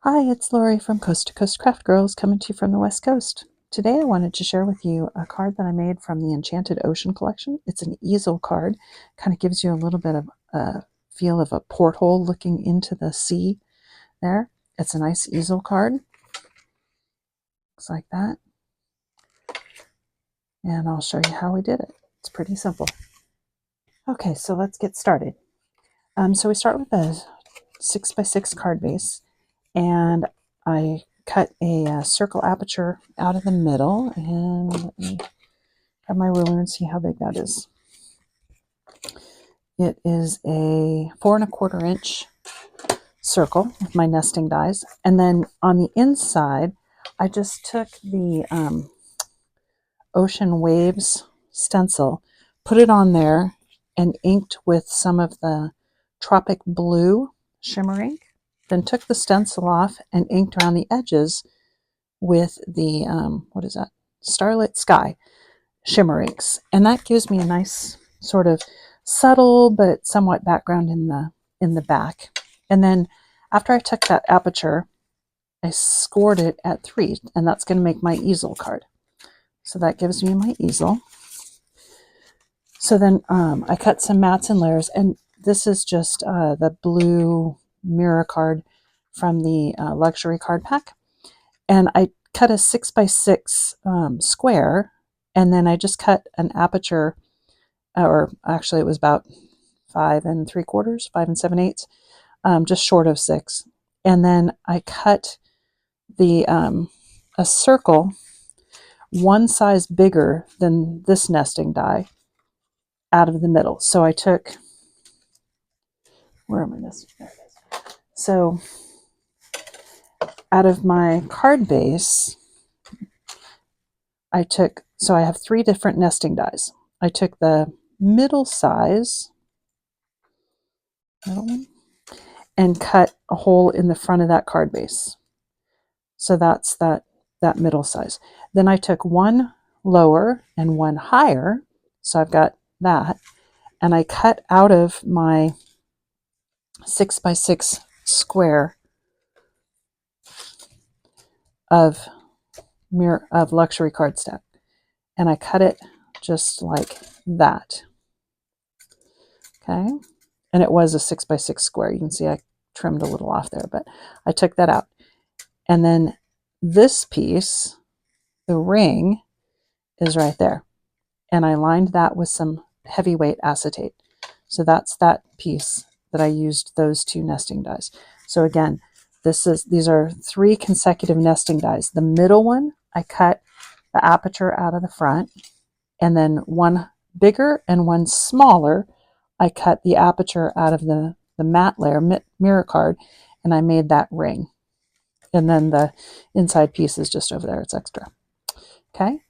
Hi, it's Lori from Coast to Coast Craft Girls coming to you from the West Coast. Today I wanted to share with you a card that I made from the Enchanted Ocean collection. It's an easel card, kind of gives you a little bit of a feel of a porthole looking into the sea there. It's a nice easel card. Looks like that. And I'll show you how we did it. It's pretty simple. Okay, so let's get started. So we start with a 6x6 card base, and I cut a circle aperture out of the middle, and let me grab my ruler and see how big that is. It is a 4¼ inch circle with my nesting dies, and then on the inside I just took the ocean waves stencil, put it on there, and inked with some of the tropic blue shimmer ink, then took the stencil off and inked around the edges with the what is that, Starlit Sky shimmer inks, and that gives me a nice sort of subtle but somewhat background in the back. And then after I took that aperture, I scored it at 3, and that's going to make my easel card. So that gives me my easel. So then I cut some mats and layers, and this is just the blue mirror card from the luxury card pack. And I cut a 6x6 square, and then I just cut an aperture, or actually it was about 5 3/4, 5 7/8, just short of 6. And then I cut the a circle one size bigger than this nesting die out of the middle. So I took, where am I nesting? There it is. So out of my card base, I took, so I have 3 different nesting dies. I took the middle size, middle one, and cut a hole in the front of that card base. So that's that middle size. Then I took one lower and one higher, so I've got that, and I cut out of my 6x6 square of luxury cardstock, and I cut it just like that. Okay, and it was a 6x6 square. You can see I trimmed a little off there, but I took that out. And then this piece, the ring, is right there, and I lined that with some heavyweight acetate. So that's that piece that I used those 2 nesting dies. So again, these are 3 consecutive nesting dies. The middle one, I cut the aperture out of the front, and then one bigger and one smaller, I cut the aperture out of the matte layer, mirror card, and I made that ring. And then the inside piece is just over there, it's extra. Okay,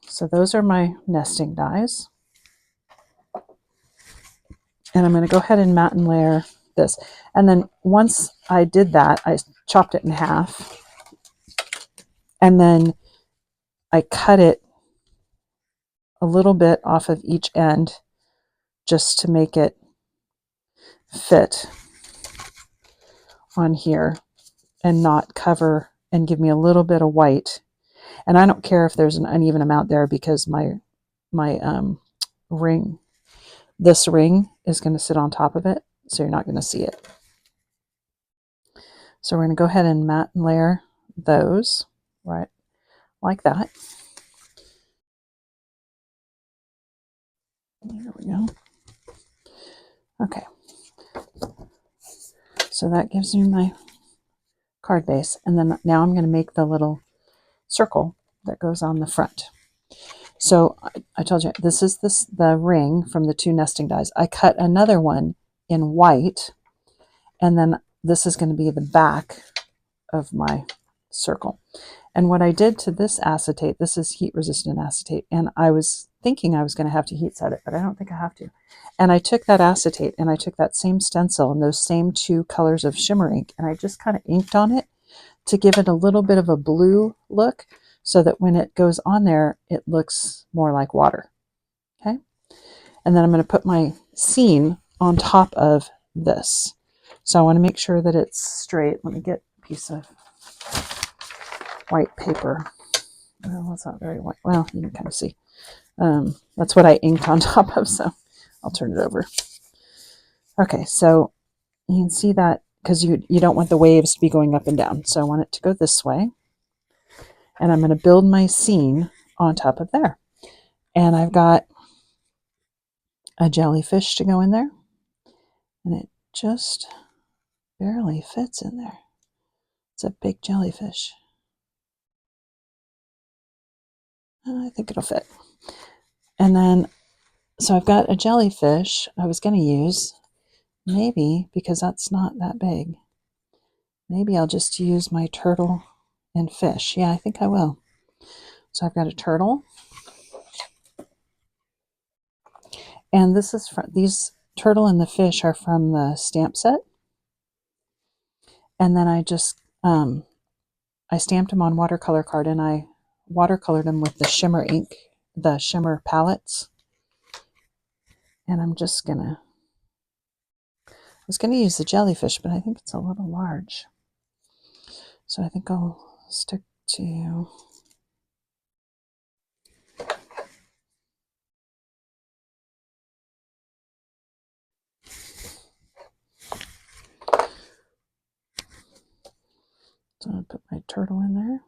so those are my nesting dies. And I'm going to go ahead and matte and layer this. And then once I did that, I chopped it in half, and then I cut it a little bit off of each end just to make it fit on here and not cover and give me a little bit of white. And I don't care if there's an uneven amount there, because my ring, this ring is going to sit on top of it, so you're not going to see it. So we're going to go ahead and matte and layer those right like that. There we go. Okay, so that gives me my card base, and then now I'm going to make the little circle that goes on the front. So I told you this is the ring from the 2 nesting dies. I cut another one in white, and then this is going to be the back of my circle. And what I did to this acetate, this is heat resistant acetate, and I was thinking I was going to have to heat set it, but I don't think I have to. And I took that acetate, and I took that same stencil and those same 2 colors of shimmer ink, and I just kind of inked on it to give it a little bit of a blue look, so that when it goes on there, it looks more like water. Okay, and then I'm going to put my scene on top of this. So I want to make sure that it's straight. Let me get piece of white paper. Well, it's not very white. Well, you can kind of see. That's what I inked on top of, so I'll turn it over. Okay, so you can see that because you don't want the waves to be going up and down. So I want it to go this way. And I'm going to build my scene on top of there. And I've got a jellyfish to go in there. And it just barely fits in there. It's a big jellyfish. I think it'll fit. And then, so I've got a jellyfish I was going to use. Maybe, because that's not that big, maybe I'll just use my turtle and fish. Yeah, I think I will. So I've got a turtle. And this is from, these turtle and the fish are from the stamp set. And then I just, I stamped them on watercolor card and I watercolored them with the shimmer ink, the shimmer palettes. And I'm just gonna, I was gonna use the jellyfish, but I think it's a little large. So I think I'll stick to, so I'll put my turtle in there.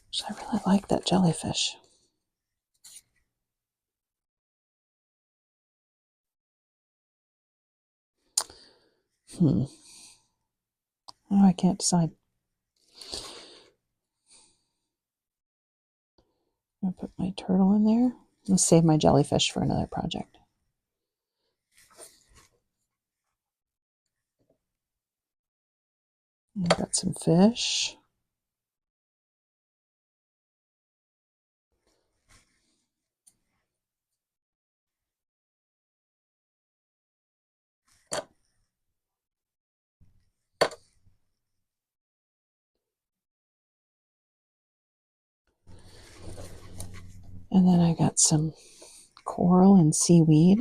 So I really like that jellyfish. Oh, I can't decide. I'm gonna put my turtle in there. I'll save my jellyfish for another project. I've got some fish. And then I got some coral and seaweed.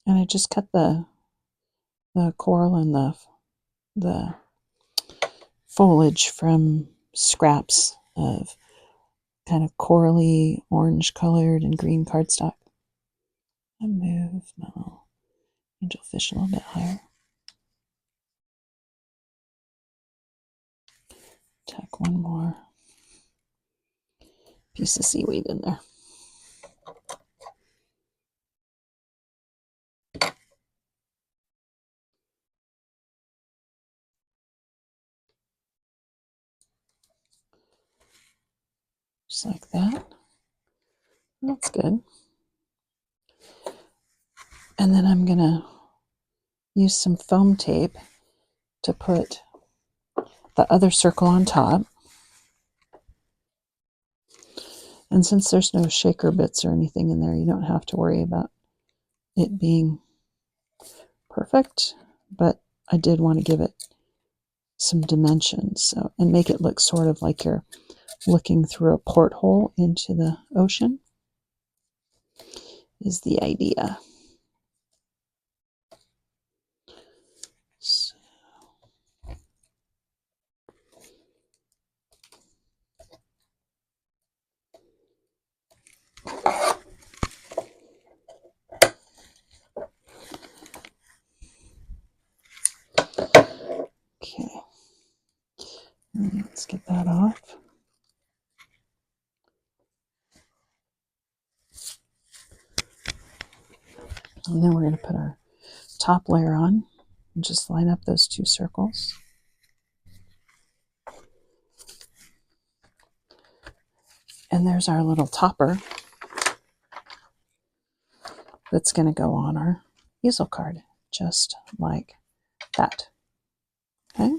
And I just cut the coral and the foliage from scraps of kind of corally orange colored and green cardstock. I move my little angelfish a little bit higher. Tack one more piece of seaweed in there. Just like that. That's good. And then I'm gonna use some foam tape to put the other circle on top. And since there's no shaker bits or anything in there, you don't have to worry about it being perfect. But I did want to give it some dimensions, so, and make it look sort of like you're looking through a porthole into the ocean is the idea. So, Let's get that off. And then we're going to put our top layer on and just line up those 2 circles. And there's our little topper that's going to go on our easel card, just like that. Okay.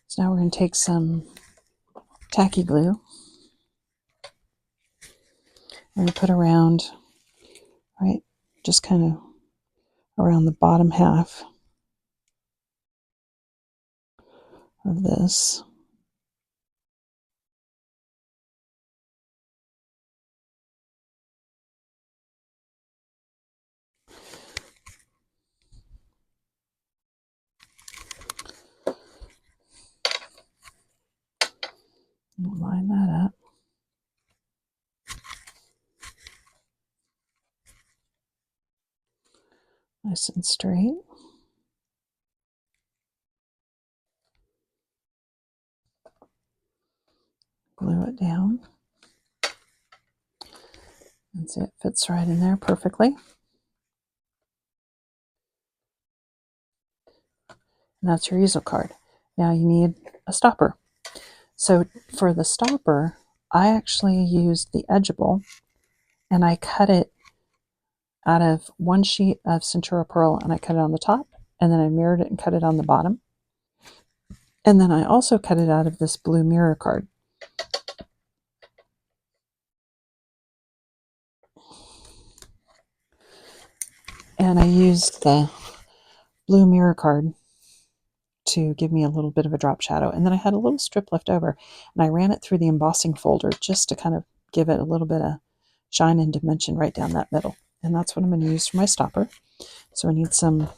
So now we're going to take some tacky glue. We're going to put around, right, just kind of around the bottom half of this. Line that up. Nice and straight. Glue it down. And see, it fits right in there perfectly. And that's your easel card. Now you need a stopper. So for the stopper, I actually used the Edgeable, and I cut it out of 1 sheet of Centura Pearl, and I cut it on the top, and then I mirrored it and cut it on the bottom. And then I also cut it out of this blue mirror card. And I used the blue mirror card to give me a little bit of a drop shadow. And then I had a little strip left over, and I ran it through the embossing folder just to kind of give it a little bit of shine and dimension right down that middle. And that's what I'm going to use for my stopper. So I need some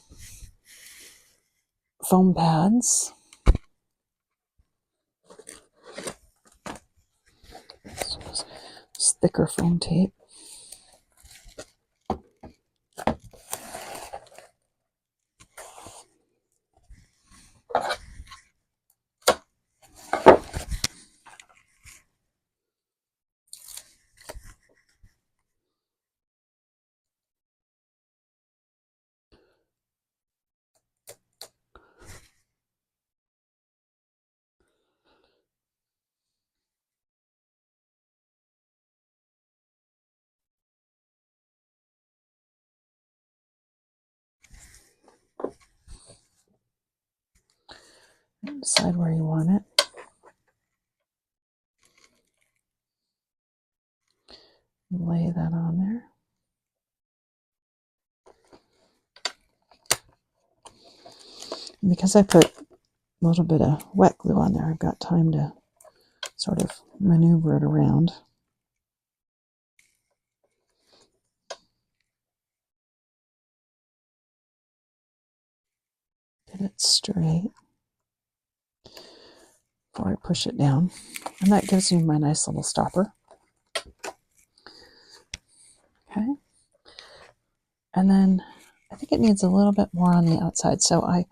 foam pads. It's thicker foam tape. Decide where you want it. Lay that on there. And because I put a little bit of wet glue on there, I've got time to sort of maneuver it around. Get it straight before I push it down. And that gives me my nice little stopper. Okay. And then I think it needs a little bit more on the outside. So I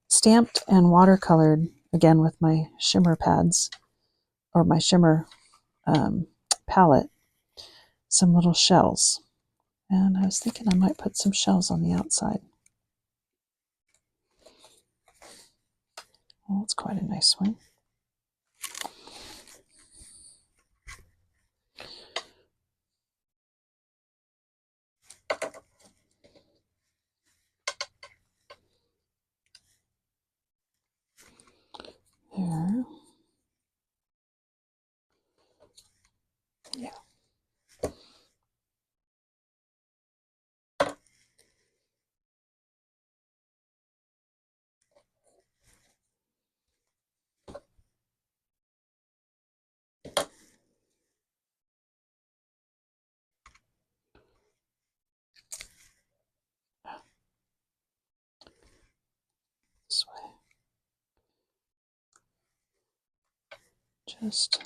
stamped and watercolored, again with my shimmer pads, or my shimmer palette, some little shells. And I was thinking I might put some shells on the outside. Well, it's quite a nice one. There. Yeah. This way. Just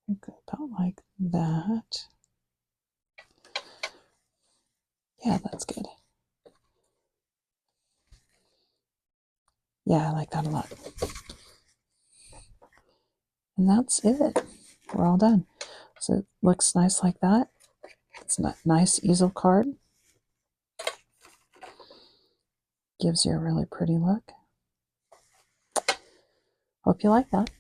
about like that. Yeah, that's good. Yeah, I like that a lot. And that's it. We're all done. So it looks nice like that. It's a nice easel card. Gives you a really pretty look. Hope you like that.